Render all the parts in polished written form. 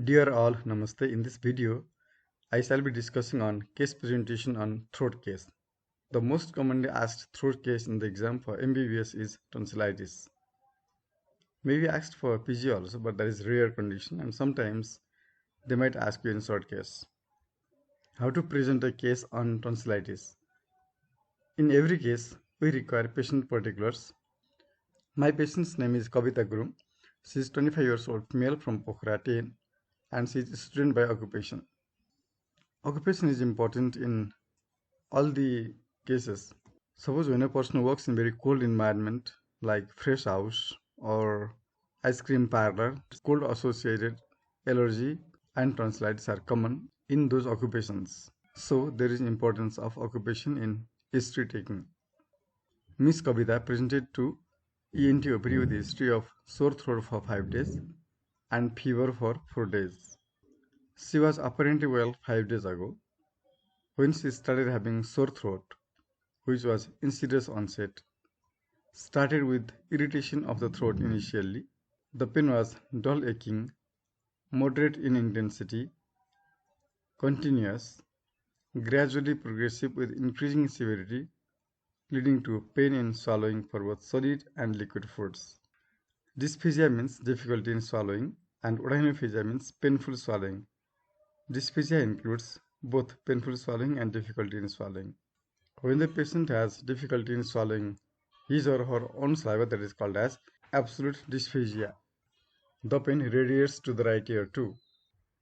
Dear all, Namaste. In this video, I shall be discussing on case presentation on throat case. The most commonly asked throat case in the exam for MBBS is tonsillitis. Maybe asked for PG also, but that is rare condition and sometimes they might ask you in short case. How to present a case on tonsillitis? In every case, we require patient particulars. My patient's name is Kavita Guru. She is 25 years old, female from Pokhara 10 and she is a student by occupation. Occupation is important in all the cases. Suppose when a person works in very cold environment like fresh house or ice cream parlor, cold associated allergy and tonsillitis are common in those occupations. So there is importance of occupation in history taking. Miss Kavita presented to ENT OPD with history of sore throat for 5 days and fever for 4 days. She was apparently well 5 days ago when she started having sore throat, which was insidious onset. Started with irritation of the throat initially. The pain was dull aching, moderate in intensity, continuous, gradually progressive with increasing severity, leading to pain in swallowing for both solid and liquid foods. Dysphagia means difficulty in swallowing, and odynophagia means painful swallowing. Dysphagia includes both painful swallowing and difficulty in swallowing. When the patient has difficulty in swallowing his or her own saliva, that is called as absolute dysphagia. The pain radiates to the right ear too.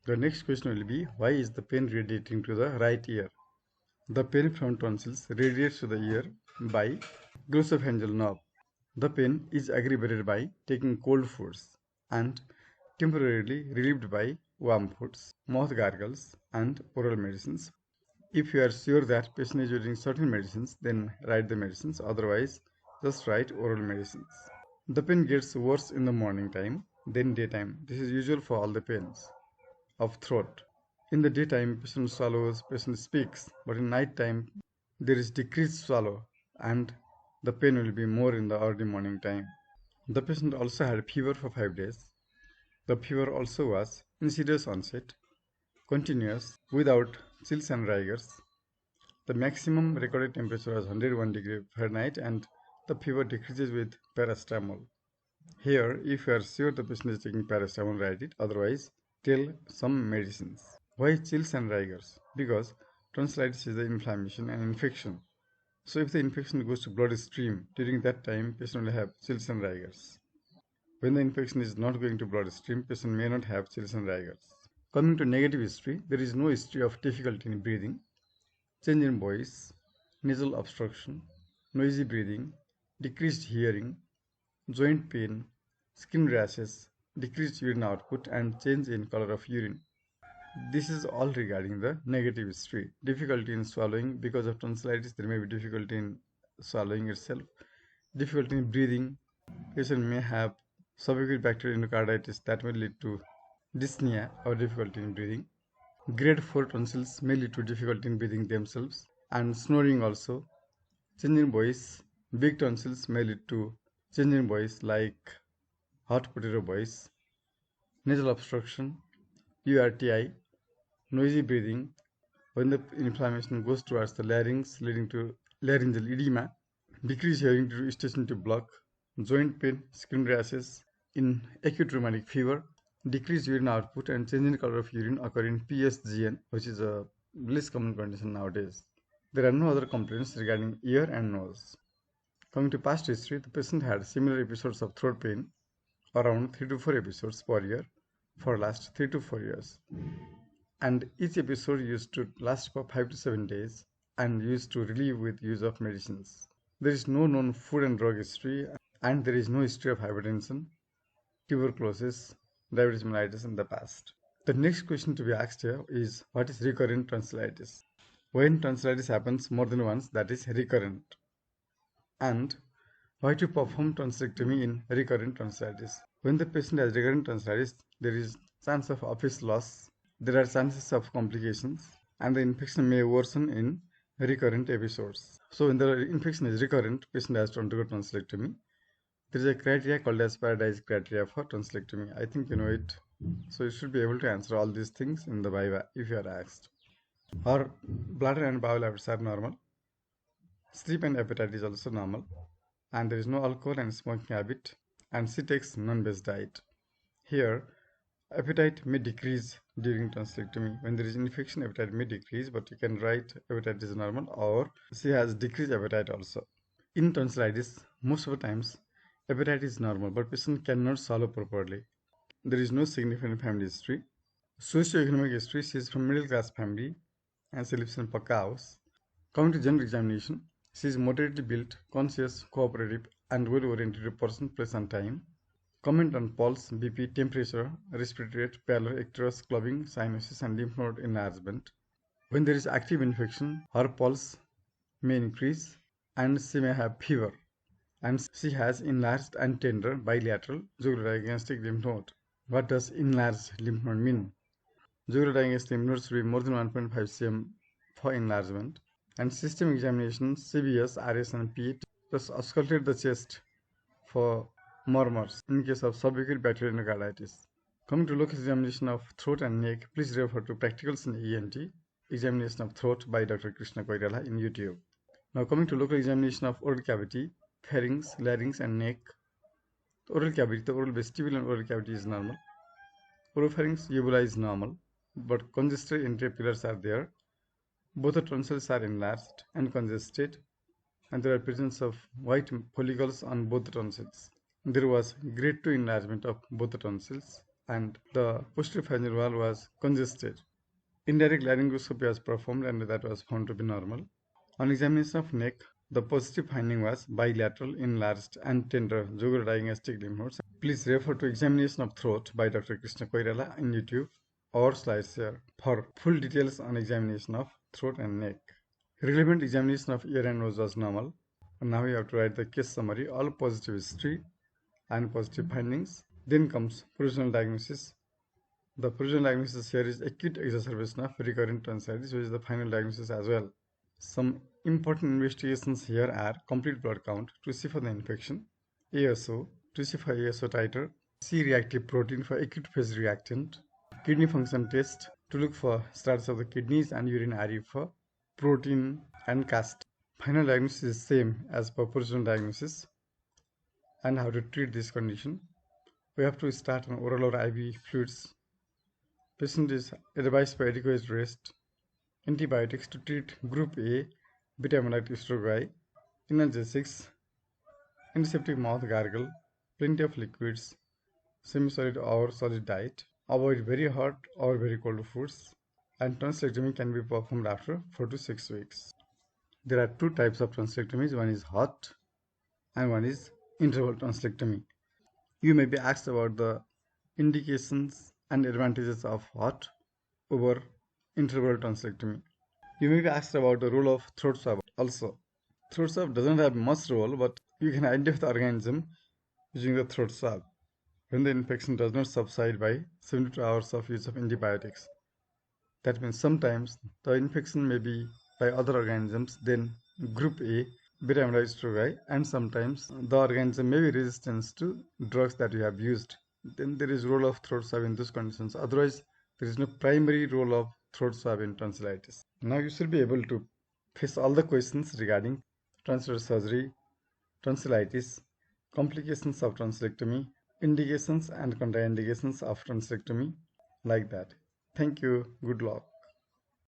The next question will be, why is the pain radiating to the right ear? The pain from tonsils radiates to the ear by glossopharyngeal nerve. The pain is aggravated by taking cold foods and temporarily relieved by warm foods, mouth gargles and oral medicines. If you are sure that patient is using certain medicines, then write the medicines, otherwise just write oral medicines. The pain gets worse in the morning time, then daytime. This is usual for all the pains of throat. In the daytime, patient swallows, patient speaks, but in night time there is decreased swallow and the pain will be more in the early morning time. The patient also had fever for 5 days. The fever also was insidious onset, continuous, without chills and rigors. The maximum recorded temperature was 101 degree Fahrenheit and the fever decreases with paracetamol. Here, if you are sure the patient is taking paracetamol, write it, otherwise tell some medicines. Why chills and rigors? Because tonsillitis is the inflammation and infection. So if the infection goes to bloodstream, during that time patient will have chills and rigors. When the infection is not going to bloodstream, patient may not have chills and rigors. Coming to negative history, there is no history of difficulty in breathing, change in voice, nasal obstruction, noisy breathing, decreased hearing, joint pain, skin rashes, decreased urine output and change in color of urine. This is all regarding the negative history. Difficulty in swallowing, because of tonsillitis there may be difficulty in swallowing itself. Difficulty in breathing, patient may have subacute bacterial endocarditis that may lead to dyspnea or difficulty in breathing. Grade 4 tonsils may lead to difficulty in breathing themselves and snoring also. Change in voice, big tonsils may lead to change in voice like hot potato voice. Nasal obstruction, URTI, noisy breathing, when the inflammation goes towards the larynx leading to laryngeal edema, decreased hearing due to station tube block, joint pain, skin rashes, in acute rheumatic fever, decreased urine output and change in color of urine occur in PSGN, which is a less common condition nowadays. There are no other complaints regarding ear and nose. Coming to past history, the patient had similar episodes of throat pain, around 3 to 4 episodes per year for last 3 to 4 years. And each episode used to last for 5 to 7 days and used to relieve with use of medicines. There is no known food and drug history and there is no history of hypertension, tuberculosis, diabetes mellitus in the past. The next question to be asked here is, what is recurrent tonsillitis? When tonsillitis happens more than once, that is recurrent. And why to perform tonsillectomy in recurrent tonsillitis? When the patient has recurrent tonsillitis, there is chance of office loss, there are chances of complications, and the infection may worsen in recurrent episodes. So when the infection is recurrent, patient has to undergo tonsillectomy. There is a criteria called as Paradise criteria for tonsillectomy. I think you know it. So you should be able to answer all these things in the Viva if you are asked. Her bladder and bowel habits are normal. Sleep and appetite is also normal. And there is no alcohol and smoking habit. And she takes non-based diet. Here, appetite may decrease during tonsillectomy. When there is infection, appetite may decrease, but you can write appetite is normal, or she has decreased appetite also. In tonsillitis, most of the times, appetite is normal, but patient cannot swallow properly. There is no significant family history. Socio-economic history, she is from middle class family and she lives in Pakka house. Coming to general examination, she is moderately built, conscious, cooperative, and well-oriented person, place and time. Comment on pulse, BP, temperature, respiratory rate, pallor, icterus, clubbing, cyanosis, and lymph node enlargement. When there is active infection, her pulse may increase and she may have fever. And she has enlarged and tender bilateral jugular-diagnostic lymph node. What does enlarged lymph node mean? Jugular-diagnostic lymph node should be more than 1.5 cm for enlargement. And system examination, CBS, RS, and PET, just auscultate the chest for murmurs in case of subacute bacterial endocarditis. Coming to local examination of throat and neck, please refer to Practicals in ENT, Examination of Throat by Dr. Krishna Koirala in YouTube. Now coming to local examination of oral cavity, pharynx, larynx, and neck. The oral cavity, the oral vestibule and oral cavity is normal. Oropharynx, uvula is normal, but congested intrapillars are there. Both the tonsils are enlarged and congested, and there are presence of white follicles on both the tonsils. There was grade 2 enlargement of both the tonsils, and the posterior pharyngeal wall was congested. Indirect laryngoscopy was performed, and that was found to be normal. On examination of neck, the positive finding was bilateral, enlarged, and tender jugular-diagnostic lymph nodes. Please refer to Examination of Throat by Dr. Krishna Koirala in YouTube or SlideShare for full details on examination of throat and neck. Relevant examination of ear and nose was normal. And now we have to write the case summary, all positive history and positive findings. Then comes provisional diagnosis. The provisional diagnosis here is acute exacerbation of recurrent tonsillitis, which is the final diagnosis as well. Some important investigations here are complete blood count to see for the infection, ASO to see for ASO titer, C-reactive protein for acute phase reactant, kidney function test to look for status of the kidneys, and urinary for protein and cast. Final diagnosis is same as per provisional diagnosis. And how to treat this condition. We have to start on oral or IV fluids. Patient is advised for adequate rest. Antibiotics to treat group A, beta amyloid strogoi, analgesics, antiseptic mouth gargle, plenty of liquids, semi-solid or solid diet, avoid very hot or very cold foods, and tonsillectomy can be performed after 4 to 6 weeks. There are two types of tonsillectomies, one is hot and one is interval tonsillectomy. You may be asked about the indications and advantages of hot over interval tonsillectomy. You may be asked about the role of throat swab also. Throat swab doesn't have much role, but you can identify the organism using the throat swab when the infection does not subside by 72 hours of use of antibiotics. That means sometimes the infection may be by other organisms than group A, beta amyloid strogoi, and sometimes the organism may be resistant to drugs that you have used. Then there is role of throat swab in those conditions. Otherwise, there is no primary role of throat swab in tonsillitis. Now you should be able to face all the questions regarding tonsillar surgery, tonsillitis, complications of tonsillectomy, indications and contraindications of tonsillectomy, like that. Thank you. Good luck.